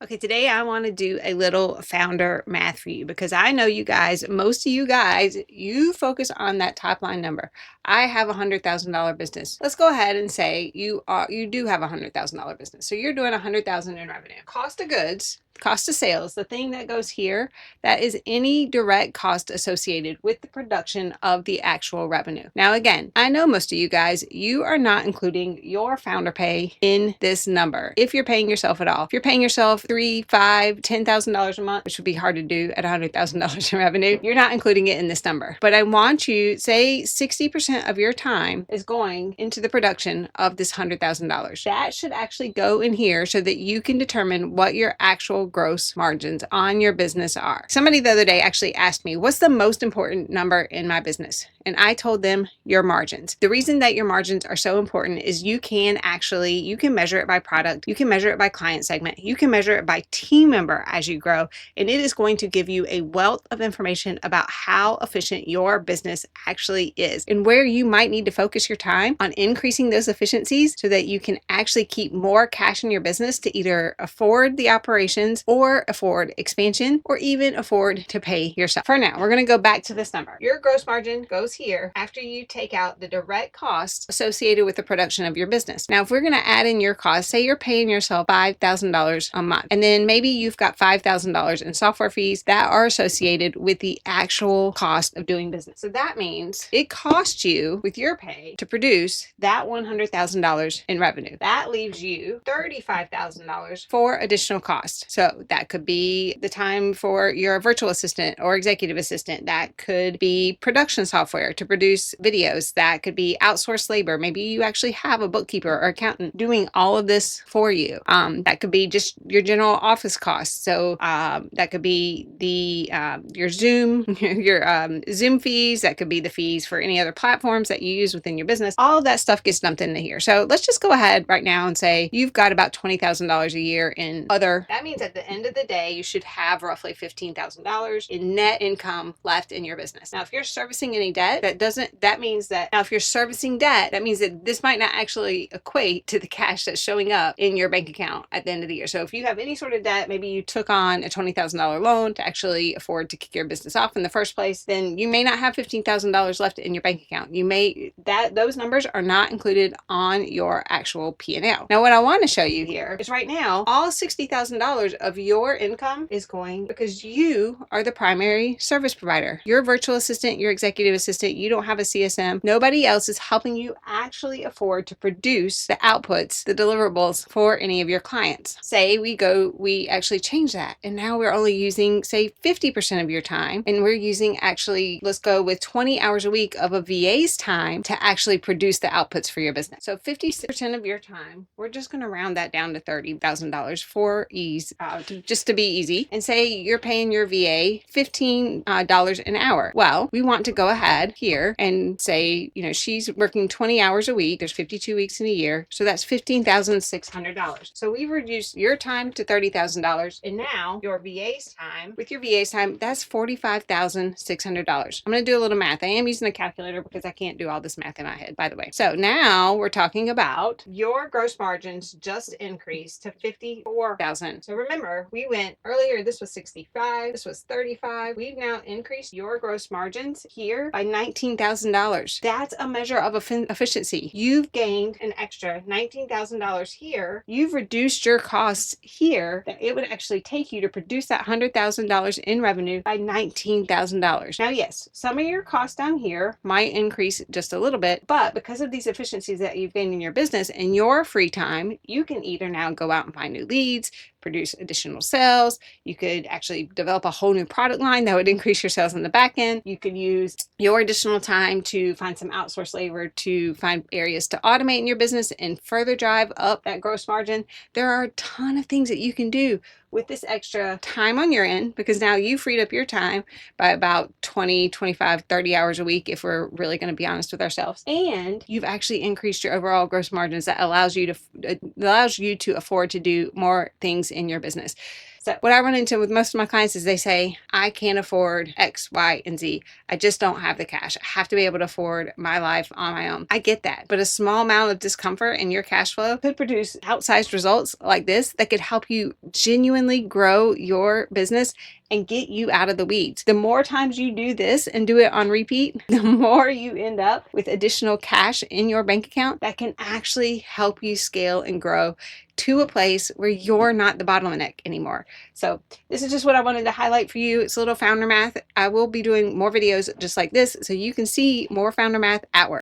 Okay, today I want to do a little founder math for you because I know you guys, most of you guys, you focus on that top line number. I have $100,000 business. Let's go ahead and say you do have $100,000 business. So you're doing 100,000 in revenue. Cost of goods, cost of sales, the thing that goes here, that is any direct cost associated with the production of the actual revenue. Now, again, I know most of you guys, you are not including your founder pay in this number. If you're paying yourself at all, if you're paying yourself $3, $5, $10,000 a month, which would be hard to do at $100,000 in revenue, you're not including it in this number. But I want you, say 60% of your time is going into the production of this $100,000. That should actually go in here so that you can determine what your actual gross margins on your business are. Somebody the other day actually asked me, what's the most important number in my business? And I told them your margins. The reason that your margins are so important is you can measure it by product, you can measure it by client segment, you can measure it by team member as you grow, and it is going to give you a wealth of information about how efficient your business actually is and where you might need to focus your time on increasing those efficiencies so that you can actually keep more cash in your business to either afford the operations or afford expansion or even afford to pay yourself. For now, we're going to go back to this number. Your gross margin goes here after you take out the direct costs associated with the production of your business. Now, if we're going to add in your costs, say you're paying yourself $5,000 a month, and then maybe you've got $5,000 in software fees that are associated with the actual cost of doing business. So that means it costs you with your pay to produce that $100,000 in revenue. That leaves you $35,000 for additional costs. So that could be the time for your virtual assistant or executive assistant. That could be production software to produce videos. That could be outsourced labor. Maybe you actually have a bookkeeper or accountant doing all of this for you. That could be just your general office costs. So that could be your Zoom, your Zoom fees. That could be the fees for any other platforms that you use within your business. All of that stuff gets dumped into here. So let's just go ahead right now and say you've got about $20,000 a year in other. That means at the end of the day, you should have roughly $15,000 in net income left in your business. Now, if you're servicing any debt, that means that if you're servicing debt, that means that this might not actually equate to the cash that's showing up in your bank account at the end of the year. So if you have any sort of debt, maybe you took on a $20,000 loan to actually afford to kick your business off in the first place, then you may not have $15,000 left in your bank account. Those numbers are not included on your actual P&L. Now, what I want to show you here is right now, all $60,000 of your income is going because you are the primary service provider. Your virtual assistant, your executive assistant, you don't have a CSM. Nobody else is helping you actually afford to produce the outputs, the deliverables for any of your clients. Say we actually change that. And now we're only using, say, 50% of your time. And we're using let's go with 20 hours a week of a VA's time to actually produce the outputs for your business. So 50% of your time, we're just going to round that down to $30,000 for ease, just to be easy. And say you're paying your VA $15 an hour. Well, we want to go ahead here and say, she's working 20 hours a week. There's 52 weeks in a year. So that's $15,600. So we've reduced your time to $30,000. And now your VA's time, that's $45,600. I'm going to do a little math. I am using a calculator because I can't do all this math in my head, by the way. So now we're talking about your gross margins just increased to $54,000. So remember, we went earlier, this was 65, this was 35. We've now increased your gross margins here by $19,000. That's a measure of efficiency. You've gained an extra $19,000 here. You've reduced your costs here that it would actually take you to produce that $100,000 in revenue by $19,000. Now, yes, some of your costs down here might increase just a little bit, but because of these efficiencies that you've gained in your business and your free time, you can either now go out and find new leads, produce additional sales. You could actually develop a whole new product line that would increase your sales in the back end. You could use your additional time to find some outsourced labor to find areas to automate in your business and further drive up that gross margin. There are a ton of things that you can do with this extra time on your end, because now you freed up your time by about 20, 25, 30 hours a week, if we're really going to be honest with ourselves. And you've actually increased your overall gross margins that allows you to afford to do more things in your business. So what I run into with most of my clients is they say, I can't afford X, Y, and Z. I just don't have the cash. I have to be able to afford my life on my own. I get that, but a small amount of discomfort in your cash flow could produce outsized results like this that could help you genuinely grow your business and get you out of the weeds. The more times you do this and do it on repeat, the more you end up with additional cash in your bank account that can actually help you scale and grow to a place where you're not the bottleneck anymore. So this is just what I wanted to highlight for you. It's a little founder math. I will be doing more videos just like this so you can see more founder math at work.